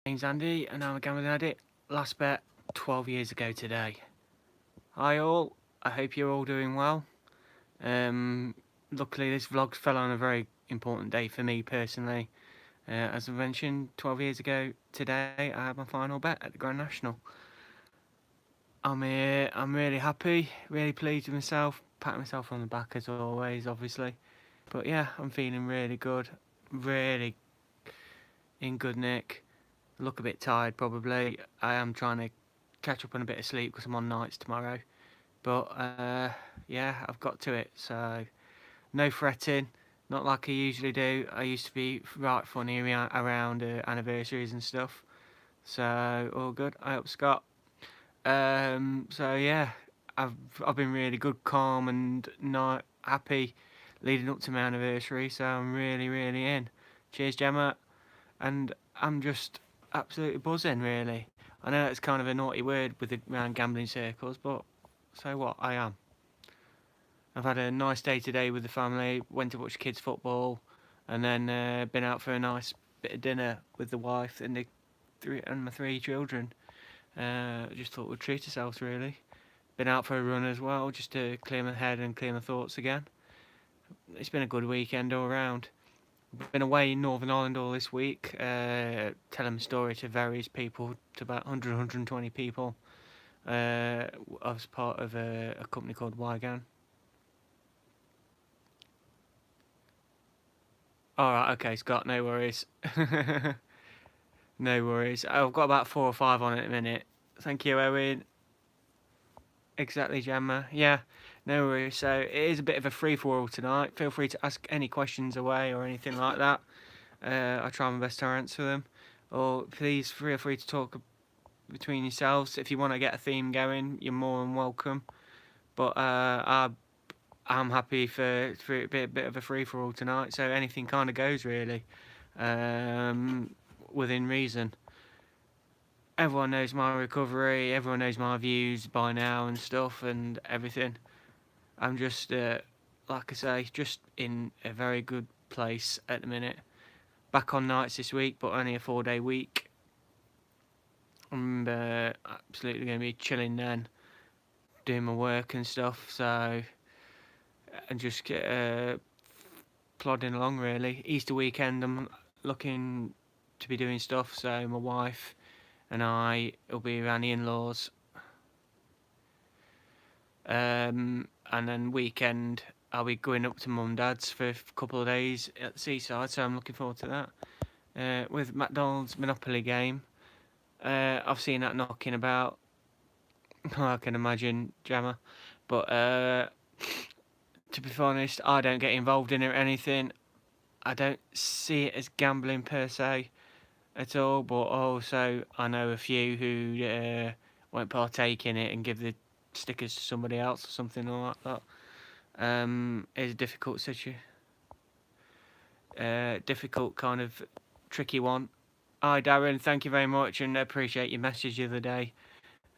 name's Andy and I'm a gambling addict. Last bet 12 years ago today. Hi all, I hope you're all doing well. Luckily this vlog fell on a very important day for me personally. As I mentioned, 12 years ago today I had my final bet at the Grand National. I'm really happy, really pleased with myself, patting myself on the back as always obviously. But yeah, I'm feeling really good, really in good nick. Look a bit tired probably. I am trying to catch up on a bit of sleep because I'm on nights tomorrow. But yeah, I've got to it. So no fretting, not like I usually do. I used to be right funny around anniversaries and stuff. So all good. I hope Scott. So yeah, I've been really good, calm and not happy leading up to my anniversary. So I'm really in. Cheers, Gemma. And I'm just absolutely buzzing, really. I know it's kind of a naughty word with around gambling circles, but so what? I am. I've had a nice day today with the family. Went to watch kids football, and then been out for a nice bit of dinner with the wife and my three children. Just thought we'd treat ourselves really. Been out for a run as well, just to clear my head and clear my thoughts again. It's been a good weekend all round. Been away in Northern Ireland all this week, telling my story to various people, to about 100, 120 people. I was part of a company called Wygan. Alright, okay, Scott, no worries. No worries. I've got about 4 or 5 on at a minute. Thank you, Owen. Exactly, Gemma. Yeah, no worries. So it is a bit of a free-for-all tonight. Feel free to ask any questions away or anything like that. I try my best to answer them. Or please feel free to talk between yourselves. If you want to get a theme going, you're more than welcome. But I'm happy for it to be a bit of a free-for-all tonight. So anything kind of goes, really, within reason. Everyone knows my recovery. Everyone knows my views by now and stuff and everything. I'm just, like I say, just in a very good place at the minute. Back on nights this week, but only a 4-day week. I'm absolutely going to be chilling then, doing my work and stuff. So, and just plodding along really. Easter weekend, I'm looking to be doing stuff. So my wife and I will be around the in-laws. And then weekend, I'll be going up to mum and dad's for a couple of days at the seaside. So I'm looking forward to that. With McDonald's Monopoly game. I've seen that knocking about. I can imagine, Jammer. But to be honest, I don't get involved in it or anything. I don't see it as gambling per se at all. But also, I know a few who won't partake in it and give the stickers to somebody else or something like that. It's a difficult situation. Difficult kind of tricky one. Hi Darren, thank you very much and appreciate your message the other day.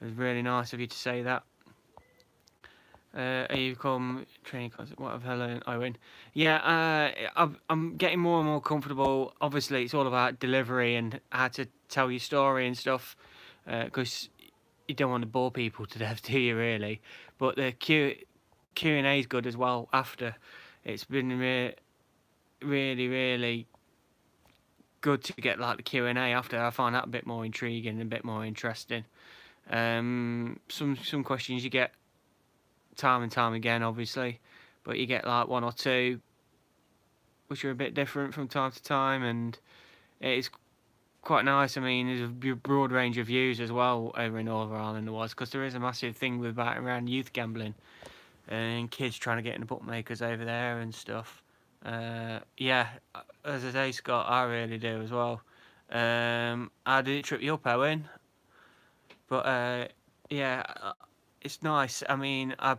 It was really nice of you to say that. You come training concept. What have I learned, Owen? Yeah, I'm getting more and more comfortable. Obviously, it's all about delivery and how to tell your story and stuff. Because you don't want to bore people to death, do you? Really? But the Q&A is good as well. After it's been really good to get like the Q&A after. I find that a bit more intriguing and a bit more interesting. Some questions you get time and time again, obviously, but you get like one or two which are a bit different from time to time, and it's quite nice. I mean, there's a broad range of views as well over in Northern Ireland there was, because there is a massive thing with around youth gambling and kids trying to get into bookmakers over there and stuff. Yeah, as I say, Scott, I really do as well. How did it trip you up, Owen? But yeah, it's nice. I mean, I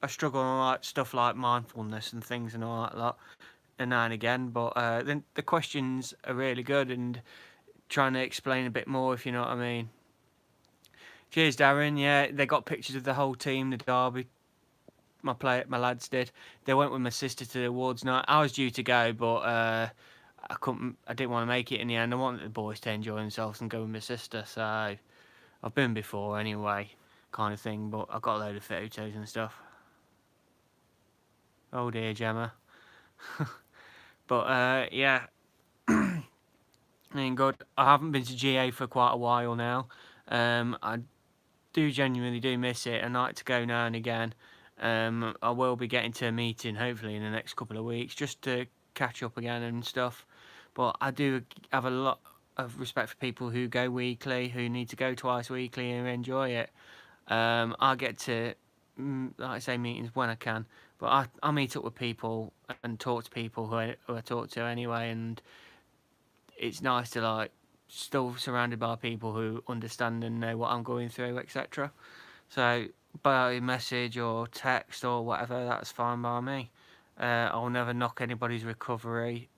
struggle on like stuff like mindfulness and things and all that lot, and now and again. But then the questions are really good and trying to explain a bit more, if you know what I mean. Cheers, Darren. Yeah, they got pictures of the whole team, the derby. My lads did. They went with my sister to the awards night. I was due to go, but I didn't want to make it in the end. I wanted the boys to enjoy themselves and go with my sister. So I've been before anyway, kind of thing. But I got a load of photos and stuff. Oh dear, Gemma. But yeah, I mean, good. I haven't been to GA for quite a while now. I do genuinely do miss it. I like to go now and again. I will be getting to a meeting hopefully in the next couple of weeks just to catch up again and stuff. But I do have a lot of respect for people who go weekly, who need to go twice weekly and enjoy it. I get to, like I say, meetings when I can, but I meet up with people and talk to people who I talk to anyway, and it's nice to like still surrounded by people who understand and know what I'm going through, etc. So by message or text or whatever, that's fine by me. I'll never knock anybody's recovery.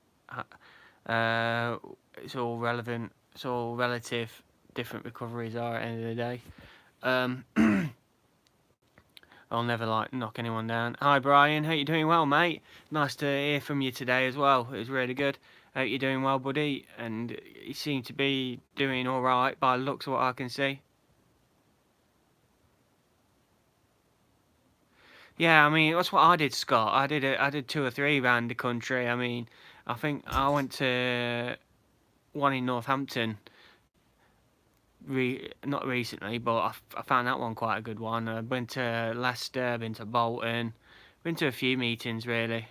Uh, it's all relevant. It's all relative. Different recoveries are at the end of the day. Um, I'll never like knock anyone down. Hi Brian, hope you're doing well, mate. Nice to hear from you today as well. It was really good. Hope you're doing well, buddy. And you seem to be doing all right by the looks of what I can see. Yeah, I mean that's what I did, Scott. I did two or three around the country. I mean, I think I went to one in Northampton. Not recently, but I found that one quite a good one. I went to Leicester, been to Bolton, been to a few meetings really.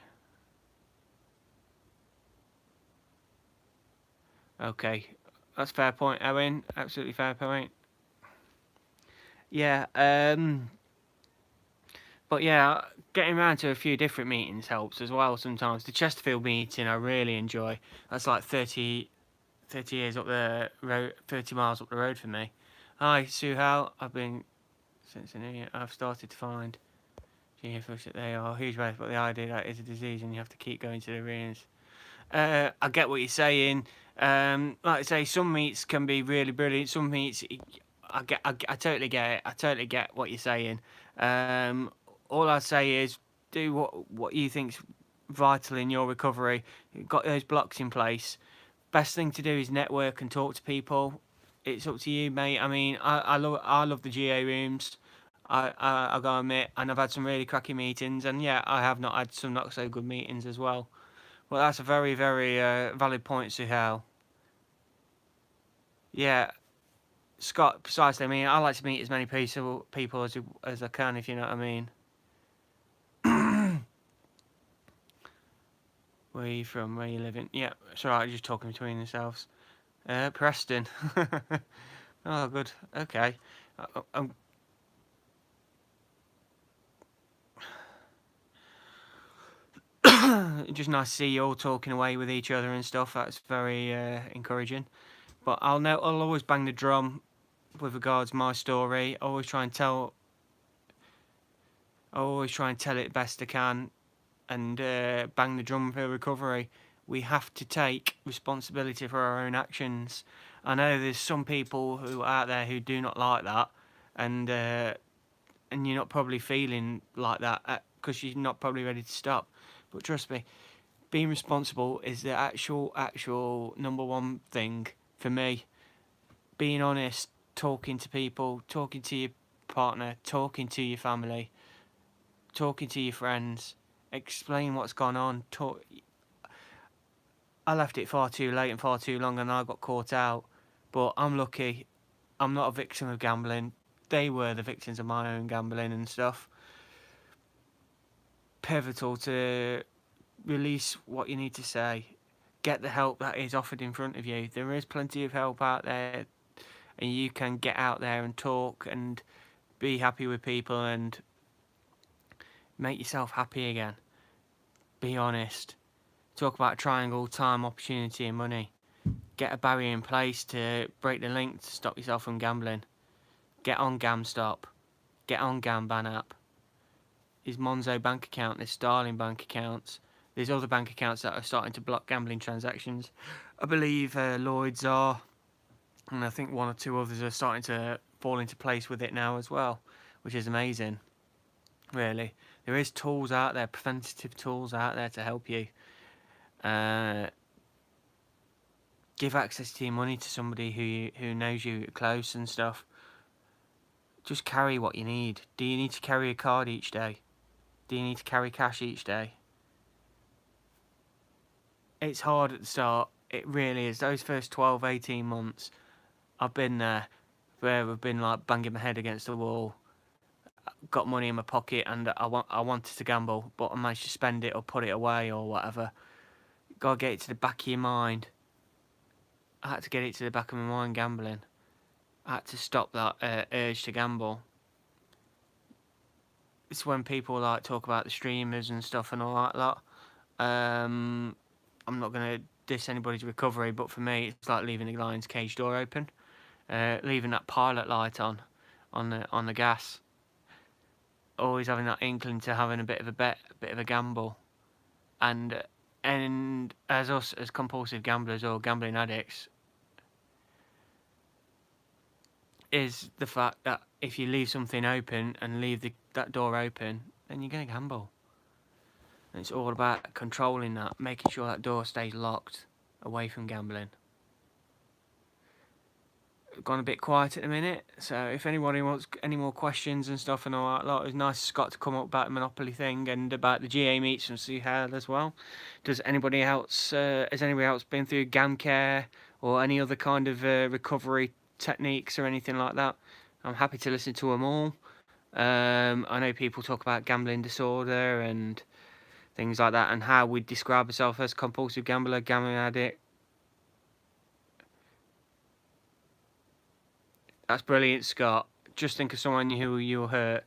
Okay, that's fair point, Owen. Absolutely fair point. Yeah, but yeah, getting around to a few different meetings helps as well sometimes. The Chesterfield meeting I really enjoy. That's like 30 years up the road, 30 miles up the road for me. Hi, Suhal. I've been since the new year. I've started to find GFOs that they are huge waste, but the idea that it's a disease and you have to keep going to the arenas. I get what you're saying. Like I say, some meets can be really brilliant. Some meets, I totally get it. I totally get what you're saying. Um, all I say is do what you think's vital in your recovery. You've got those blocks in place. Best thing to do is network and talk to people. It's up to you, mate. I mean, I love the GA rooms. I gotta admit, and I've had some really cracking meetings, and yeah, I have not had some not so good meetings as well. Well, that's a very, very valid point, Suhail. Yeah, Scott, precisely. I mean, I like to meet as many people as I can, if you know what I mean. Where are you from? Where are you living? Yeah, it's alright, just talking between yourselves. Preston. Oh, good. Okay. I'm just nice to see you all talking away with each other and stuff. That's very encouraging. But I'll always bang the drum with regards to my story. I always try and tell it best I can, and bang the drum for recovery. We have to take responsibility for our own actions. I know there's some people who are out there who do not like that, and you're not probably feeling like that because you're not probably ready to stop. But trust me, being responsible is the actual number one thing for me. Being honest, talking to people, talking to your partner, talking to your family, talking to your friends, explain what's gone on. I left it far too late and far too long, and I got caught out. But I'm lucky. I'm not a victim of gambling. They were the victims of my own gambling and stuff. Pivotal to release what you need to say. Get the help that is offered in front of you. There is plenty of help out there, and you can get out there and talk and be happy with people and make yourself happy again. Be honest. Talk about triangle, time, opportunity, and money. Get a barrier in place to break the link to stop yourself from gambling. Get on GamStop. Get on Gamban app. There's Monzo bank account. There's Starling bank accounts. There's other bank accounts that are starting to block gambling transactions. I believe Lloyd's are, and I think one or two others are starting to fall into place with it now as well, which is amazing. Really, there is tools out there, preventative tools out there to help you. Give access to your money to somebody who knows you close and stuff. Just carry what you need. Do you need to carry a card each day? Do you need to carry cash each day? It's hard at the start. It really is. Those first 12, 18 months, I've been there where I've been like banging my head against the wall, got money in my pocket, and I wanted to gamble, but I managed to spend it or put it away or whatever. Gotta get it to the back of your mind. I had to get it to the back of my mind gambling. I had to stop that urge to gamble. It's when people like talk about the streamers and stuff and all that lot. I'm not gonna diss anybody's recovery, but for me, it's like leaving the lion's cage door open, leaving that pilot light on the gas. Always having that inkling to having a bit of a bet, a bit of a gamble, and as us as compulsive gamblers or gambling addicts, is the fact that if you leave something open and leave that door open, then you're going to gamble. And it's all about controlling that, making sure that door stays locked away from gambling. Gone a bit quiet at the minute, so if anybody wants any more questions and stuff and all that lot, it was nice Scott to come up about the Monopoly thing and about the GA meets from Suhail as well. Has anybody else been through GamCare or any other kind of recovery techniques or anything like that? I'm happy to listen to them all. I know people talk about gambling disorder and things like that, and how we describe ourselves as compulsive gambler, gambling addict. That's brilliant, Scott. Just think of someone who you hurt.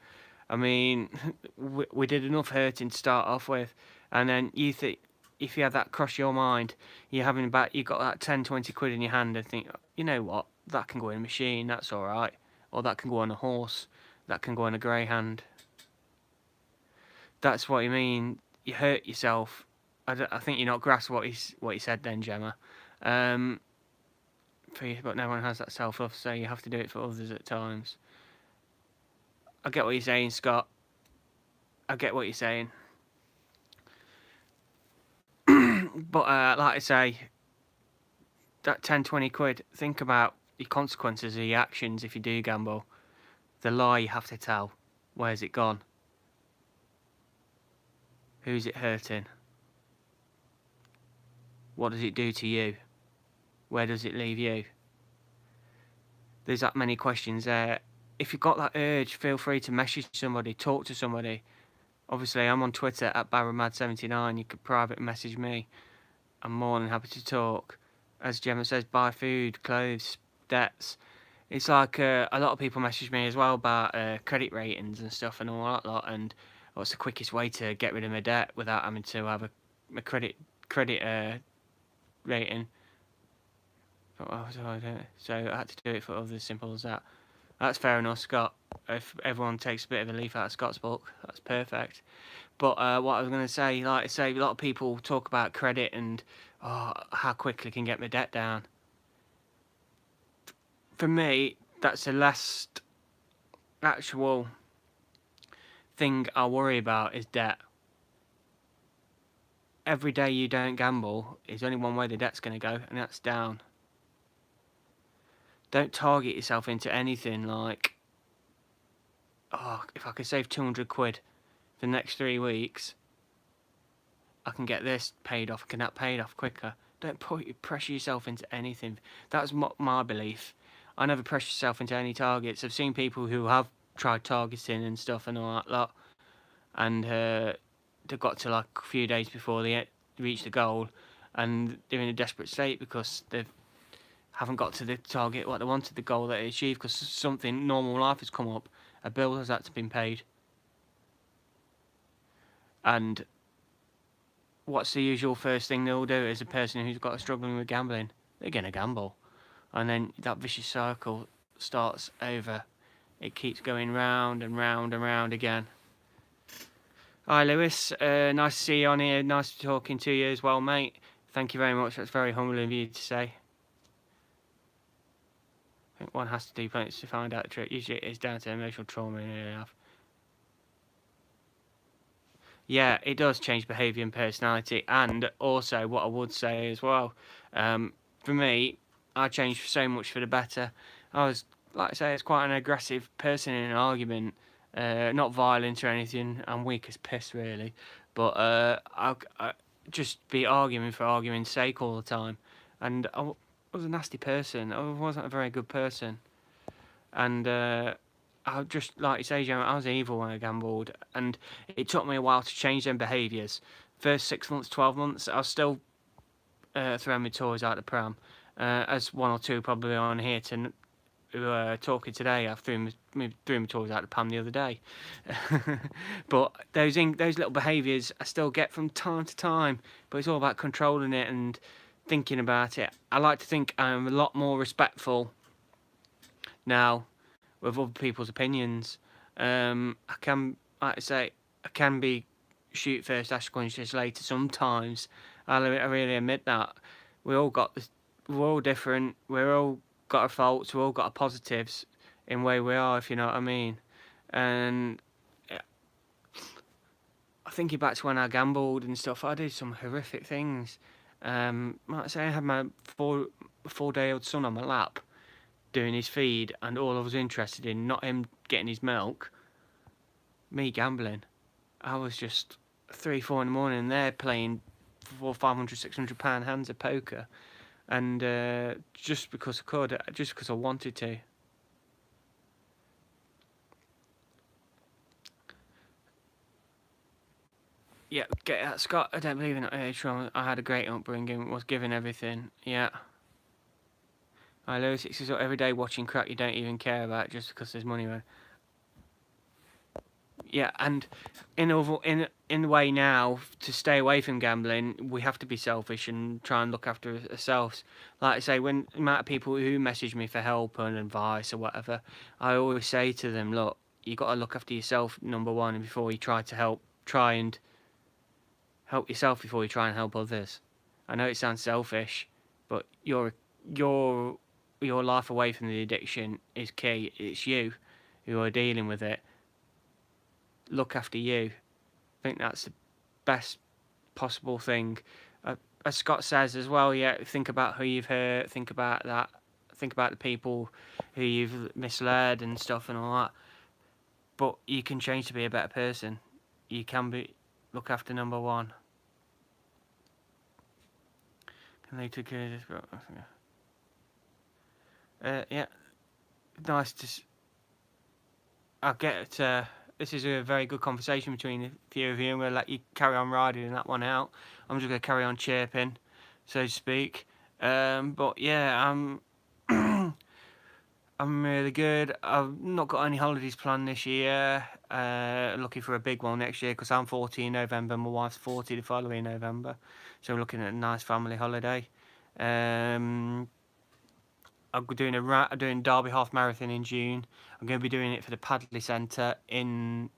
I mean, we did enough hurting to start off with, and then you think, if you have that cross your mind, you got that 10, 20 quid in your hand and think, you know what, that can go in a machine, that's alright. Or that can go on a horse, that can go on a greyhound. That's what you mean, you hurt yourself. I think you're not grasping what he said then, Gemma. For you, but no one has that self-love, so you have to do it for others at times. I get what you're saying, Scott. I get what you're saying. But like I say, that 10, 20 quid, think about the consequences of your actions if you do gamble. The lie you have to tell. Where's it gone? Who's it hurting? What does it do to you? Where does it leave you? There's that many questions there. If you've got that urge, feel free to message somebody, talk to somebody. Obviously, I'm on Twitter at barrowmad79. You could private message me. I'm more than happy to talk. As Gemma says, buy food, clothes, debts. It's like a lot of people message me as well about credit ratings and stuff and all that lot, and what's the quickest way to get rid of my debt without having to have a credit rating. So I had to do it for others, as simple as that. That's fair enough, Scott. If everyone takes a bit of a leaf out of Scott's book, that's perfect. But what I was going to say, like I say, a lot of people talk about credit and how quickly can get my debt down. For me, that's the last actual thing I worry about is debt. Every day you don't gamble is only one way the debt's going to go, and that's down. Don't target yourself into anything like, if I could save 200 quid for the next 3 weeks, I can get this paid off, I can that paid off quicker. Don't pressure yourself into anything. That's my belief. I never pressure yourself into any targets. I've seen people who have tried targeting and stuff and all that lot, and they've got to like a few days before they reach the goal, and they're in a desperate state because they haven't got to the target what they wanted, the goal that they achieved, because something normal life has come up, a bill has had to be paid, and what's the usual first thing they'll do as a person who's got struggling with gambling? They're gonna gamble, and then that vicious cycle starts over. It keeps going round and round and round again. Hi Lewis, nice to see you on here, nice talking to you as well, mate. Thank you very much, that's very humble of you to say. I think one has to do plenty to find out the truth. Usually it is down to emotional trauma in early life. Yeah, it does change behaviour and personality, and also what I would say as well, for me, I changed so much for the better. I was, like I say, it's quite an aggressive person in an argument, not violent or anything. I'm weak as piss, really, but I just be arguing for arguing's sake all the time, and was a nasty person. I wasn't a very good person, and I just, like you say, Jim, I was evil when I gambled, and it took me a while to change them behaviours. First 6 months, 12 months, I was still throwing my toys out the pram. As one or two probably on here talking today, I threw my toys out the pram the other day. But those little behaviours I still get from time to time. But it's all about controlling it and thinking about it. I like to think I'm a lot more respectful now with other people's opinions. I can, like I say, I can be shoot first, ask questions later sometimes. I really admit that. We all got this, we're all different. We're all got our faults. We all got our positives in where we are, if you know what I mean. And thinking back to when I gambled and stuff, I did some horrific things. Like I say, I had my 4-day-old son on my lap doing his feed, and all I was interested in, not him getting his milk, me gambling. I was just 3, 4 in the morning there playing for 500, 600 pound hands of poker, and just because I could, just because I wanted to. Yeah, get that, Scott. I don't believe in it. I had a great upbringing, was given everything. Yeah. I Lewis, it's just every day watching crap you don't even care about just because there's money around. Yeah, and in a way now, to stay away from gambling, we have to be selfish and try and look after ourselves. Like I say, when the amount of people who message me for help and advice or whatever, I always say to them, look, you got to look after yourself, number one, and before you try to help, try and help yourself before you try and help others. I know it sounds selfish, but your life away from the addiction is key. It's you who are dealing with it. Look after you. I think that's the best possible thing. As Scott says as well, yeah, think about who you've hurt, think about that, think about the people who you've misled and stuff and all that. But you can change to be a better person. You can be, look after number one. Can they take care of this? Yeah, nice to. I'll get it. This is a very good conversation between a few of you. I'm going to let you carry on riding that one out. I'm just going to carry on chirping, so to speak. But yeah, I'm really good. I've not got any holidays planned this year. Looking for a big one next year because I'm 40 in November. My wife's 40 the following November. So we're looking at a nice family holiday. I'm doing Derby Half Marathon in June. I'm going to be doing it for the Padley Centre in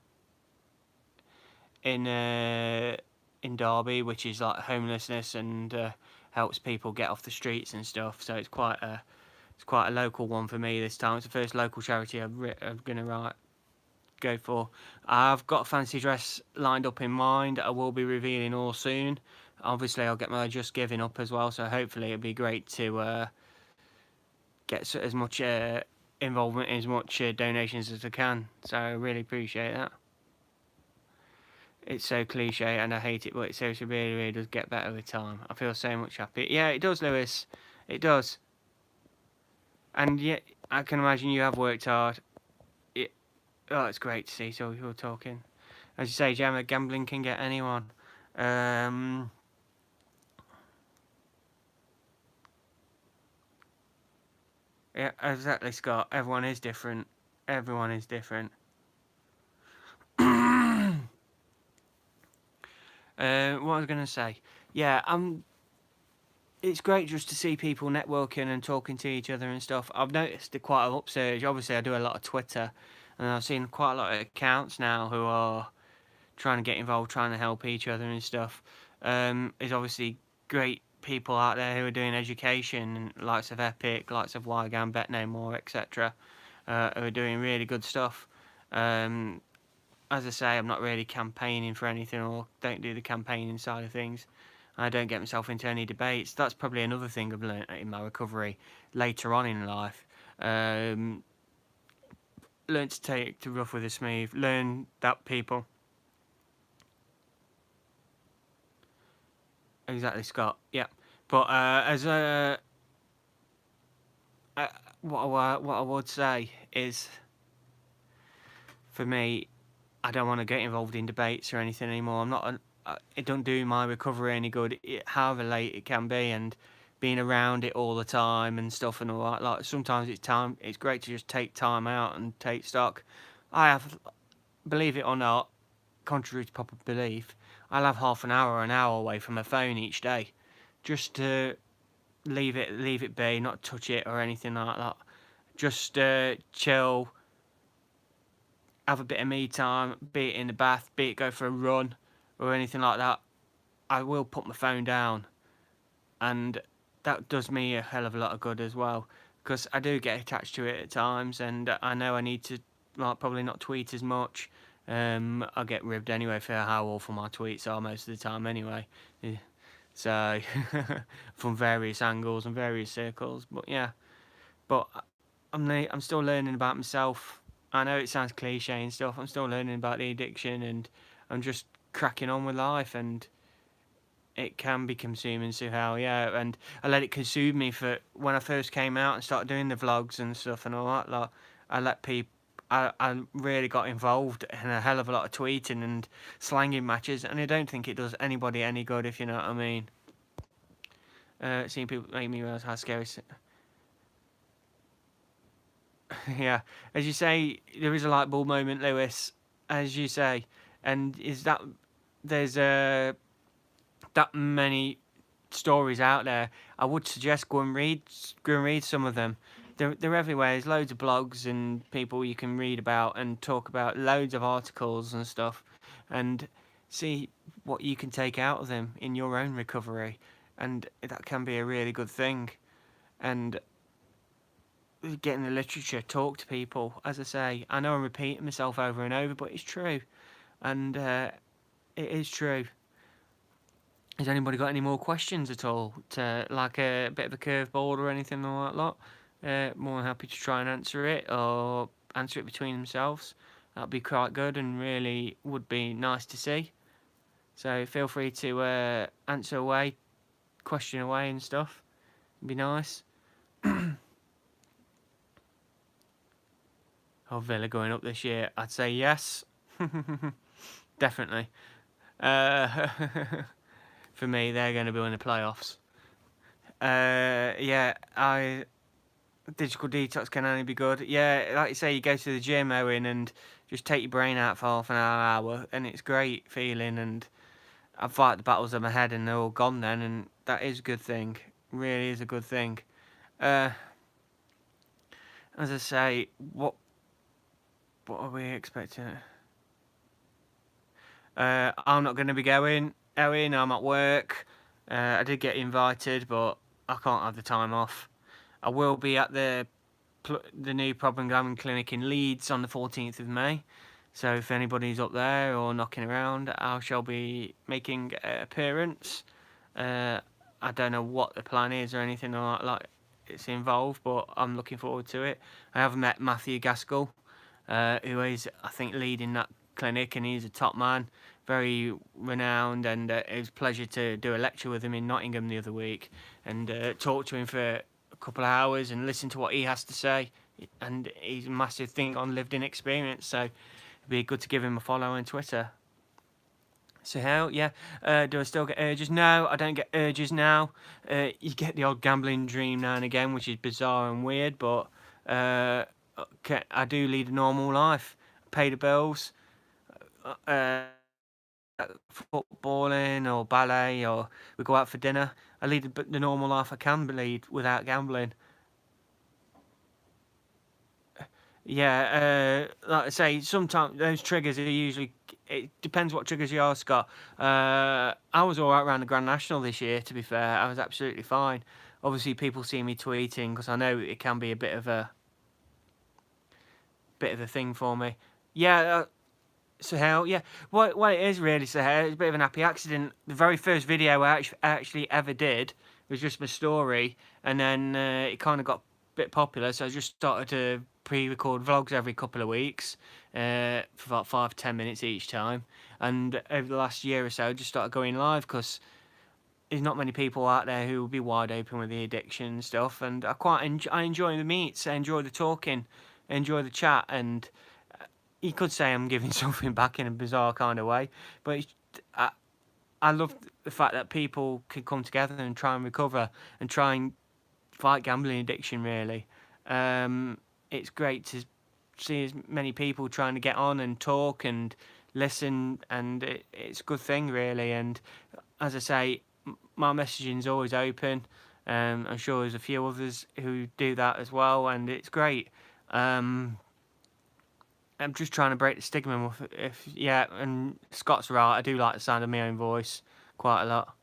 Derby, which is like homelessness and helps people get off the streets and stuff. So it's quite a local one for me this time. It's the first local charity I'm going to go for. I've got a fancy dress lined up in mind. I will be revealing all soon. Obviously, I'll get my Just Giving up as well. So hopefully, it'll be great to get as much involvement, as much donations as I can. So I really appreciate that. It's so cliche and I hate it, but it seriously really, really does get better with time. I feel so much happy. Yeah, it does, Lewis. It does. And yet, I can imagine you have worked hard. It's great to see so you're talking. As you say, Gemma, gambling can get anyone. Yeah, exactly, Scott. Everyone is different. Everyone is different. What I was going to say. Yeah, it's great just to see people networking and talking to each other and stuff. I've noticed quite an upsurge. Obviously, I do a lot of Twitter, and I've seen quite a lot of accounts now who are trying to get involved, trying to help each other and stuff. There's obviously great people out there who are doing education, likes of Epic, likes of Wygam, Bet No More, etc., who are doing really good stuff. As I say, I'm not really campaigning for anything or don't do the campaigning side of things. I don't get myself into any debates. That's probably another thing I've learned in my recovery later on in life. Um, Learn to take the rough with the smooth. Learn that people. Exactly, Scott. Yeah. But as uh, what I would say is, for me, I don't want to get involved in debates or anything anymore. I'm not. It don't do my recovery any good. However late it can be, and being around it all the time and stuff and all that. Like sometimes it's time. It's great to just take time out and take stock. I have, believe it or not, contrary to popular belief, I'll have half an hour away from my phone each day, just to leave it be, not touch it or anything like that. Just chill, have a bit of me time, be it in the bath, be it go for a run or anything like that. I will put my phone down, and that does me a hell of a lot of good as well, because I do get attached to it at times, and I know I need to, like, probably not tweet as much. I get ribbed anyway for how awful my tweets are most of the time anyway. Yeah. So from various angles and various circles, but yeah. But I'm still learning about myself. I know it sounds cliche and stuff. I'm still learning about the addiction, and I'm just cracking on with life. And it can be consuming, so hell yeah. And I let it consume me for when I first came out and started doing the vlogs and stuff and all that. Like, I let people. I really got involved in a hell of a lot of tweeting and slanging matches, and I don't think it does anybody any good, if you know what I mean. Seeing people make me realise how scary. Yeah, as you say, there is a light bulb moment, Lewis. As you say, and is that there's that many stories out there. I would suggest go and read some of them. They're everywhere. There's loads of blogs and people you can read about and talk about, loads of articles and stuff, and see what you can take out of them in your own recovery, and that can be a really good thing. And getting the literature, talk to people. As I say, I know I'm repeating myself over and over, but it's true, and it is true. Has anybody got any more questions at all? To like a bit of a curveball or anything like that lot? More than happy to try and answer it, or answer it between themselves. That'd be quite good and really would be nice to see. So feel free to answer away, question away and stuff. It'd be nice. Oh, Villa going up this year? I'd say yes. Definitely. Uh, for me, they're going to be in the playoffs. Yeah, digital detox can only be good. Yeah, like you say, you go to the gym, Owen, and just take your brain out for half an hour, and it's great feeling. And I fight the battles in my head, and they're all gone then, and that is a good thing. Really is a good thing. Uh, as I say, what are we expecting? I'm not going to be going. Owen, I'm at work. I did get invited, but I can't have the time off. I will be at the new Problem Gambling Clinic in Leeds on the 14th of May. So if anybody's up there or knocking around, I shall be making an appearance. I don't know what the plan is or anything like it's involved, but I'm looking forward to it. I have met Matthew Gaskell, who is, I think, leading that clinic, and he's a top man, very renowned, and it was a pleasure to do a lecture with him in Nottingham the other week and talk to him for a couple of hours and listen to what he has to say. And he's a massive thing on lived-in experience, so it'd be good to give him a follow on Twitter. So how? Yeah. Do I still get urges? No, I don't get urges now. You get the odd gambling dream now and again, which is bizarre and weird, but okay, I do lead a normal life. Pay the bills. Uh, Footballing or ballet, or we go out for dinner. I lead the normal life I can lead without gambling. Yeah, like I say, sometimes those triggers are usually. It depends what triggers you are, Scott. I was all right around the Grand National this year. To be fair, I was absolutely fine. Obviously, people see me tweeting because I know it can be a bit of a thing for me. Yeah, Sahel, yeah. What it is really, Sahel, it's a bit of an happy accident. The very first video I actually ever did was just my story, and then it kind of got a bit popular, so I just started to pre-record vlogs every couple of weeks for about 5 to 10 minutes each time. And over the last year or so, I just started going live because there's not many people out there who will be wide open with the addiction and stuff. And I enjoy the meets, I enjoy the talking, I enjoy the chat, and you could say I'm giving something back in a bizarre kind of way, but I love the fact that people can come together and try and recover and try and fight gambling addiction. Really, it's great to see as many people trying to get on and talk and listen, and it's a good thing, really. And as I say, my messaging's always open. I'm sure there's a few others who do that as well, and it's great. I'm just trying to break the stigma. If yeah, and Scott's right. I do like the sound of my own voice quite a lot.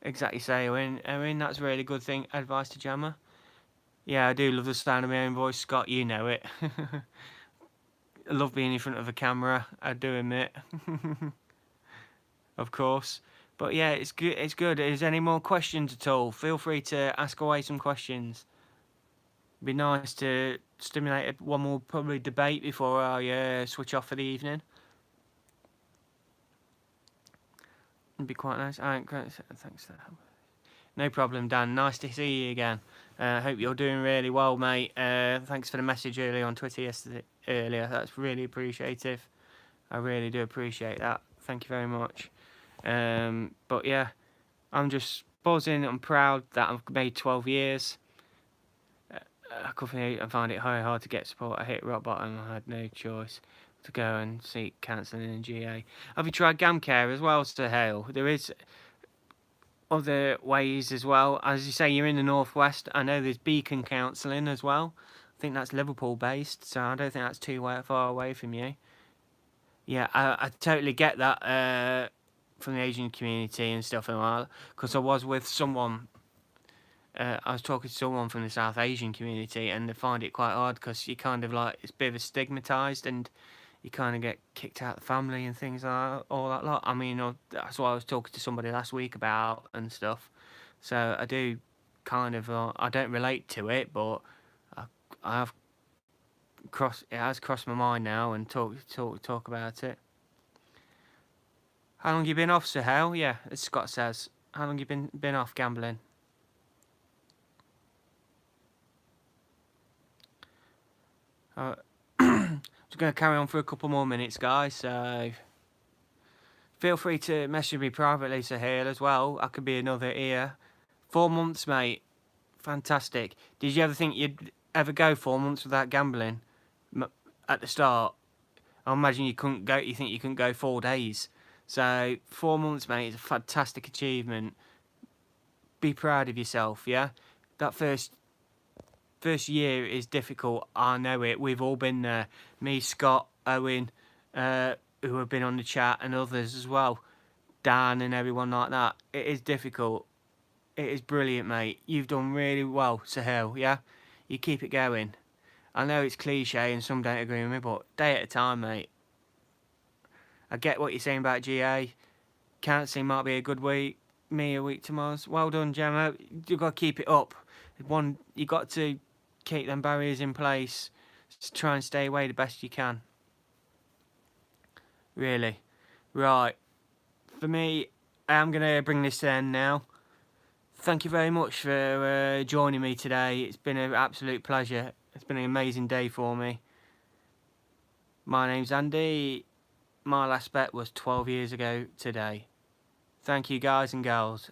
Exactly, say, Owen. That's a really good thing. Advice to Jammer. Yeah, I do love the sound of my own voice, Scott. You know it. I love being in front of a camera. I do admit, of course. But yeah, it's good. It's good. Is there any more questions at all? Feel free to ask away some questions. Be nice to stimulate one more probably debate before I switch off for the evening. It'd be quite nice. Alright, great. Thanks for that. No problem, Dan. Nice to see you again. Hope you're doing really well, mate. Thanks for the message earlier on Twitter earlier. That's really appreciative. I really do appreciate that. Thank you very much. But yeah, I'm just buzzing. I'm proud that I've made 12 years. I find it very hard to get support. I hit rock bottom. I had no choice to go and seek counselling in GA. Have you tried GamCare as well, Sir Hale? There is other ways as well. As you say, you're in the northwest. I know there's Beacon Counselling as well. I think that's Liverpool based, so I don't think that's too far away from you. Yeah, I totally get that from the Asian community and stuff, and because I was with someone. I was talking to someone from the South Asian community, and they find it quite hard because you kind of like it's a bit of a stigmatized, and you kind of get kicked out of the family and things like all that lot. I mean, that's what I was talking to somebody last week about and stuff. So I do kind of I don't relate to it, but I have it has crossed my mind now and talk about it. How long you been off, Sir Hale? Yeah, as Scott says. How long you been off gambling? I'm just going to carry on for a couple more minutes, guys, so feel free to message me privately, Sir Hale, as well. I could be another ear. 4 months, mate. Fantastic. Did you ever think you'd ever go 4 months without gambling at the start? I imagine you couldn't go. You think you couldn't go 4 days. So 4 months, mate, is a fantastic achievement. Be proud of yourself, yeah? That first year is difficult. I know it. We've all been there. Me, Scott, Owen, who have been on the chat, and others as well. Dan and everyone like that. It is difficult. It is brilliant, mate. You've done really well, Sahel, yeah? You keep it going. I know it's cliche and some don't agree with me, but day at a time, mate. I get what you're saying about GA. Counselling might be a good week. Me a week tomorrow. Well done, Gemma. You've got to keep it up. You got to keep them barriers in place. Just try and stay away the best you can. Really. Right. For me, I am going to bring this to end now. Thank you very much for joining me today. It's been an absolute pleasure. It's been an amazing day for me. My name's Andy. My last bet was 12 years ago today. Thank you, guys and girls.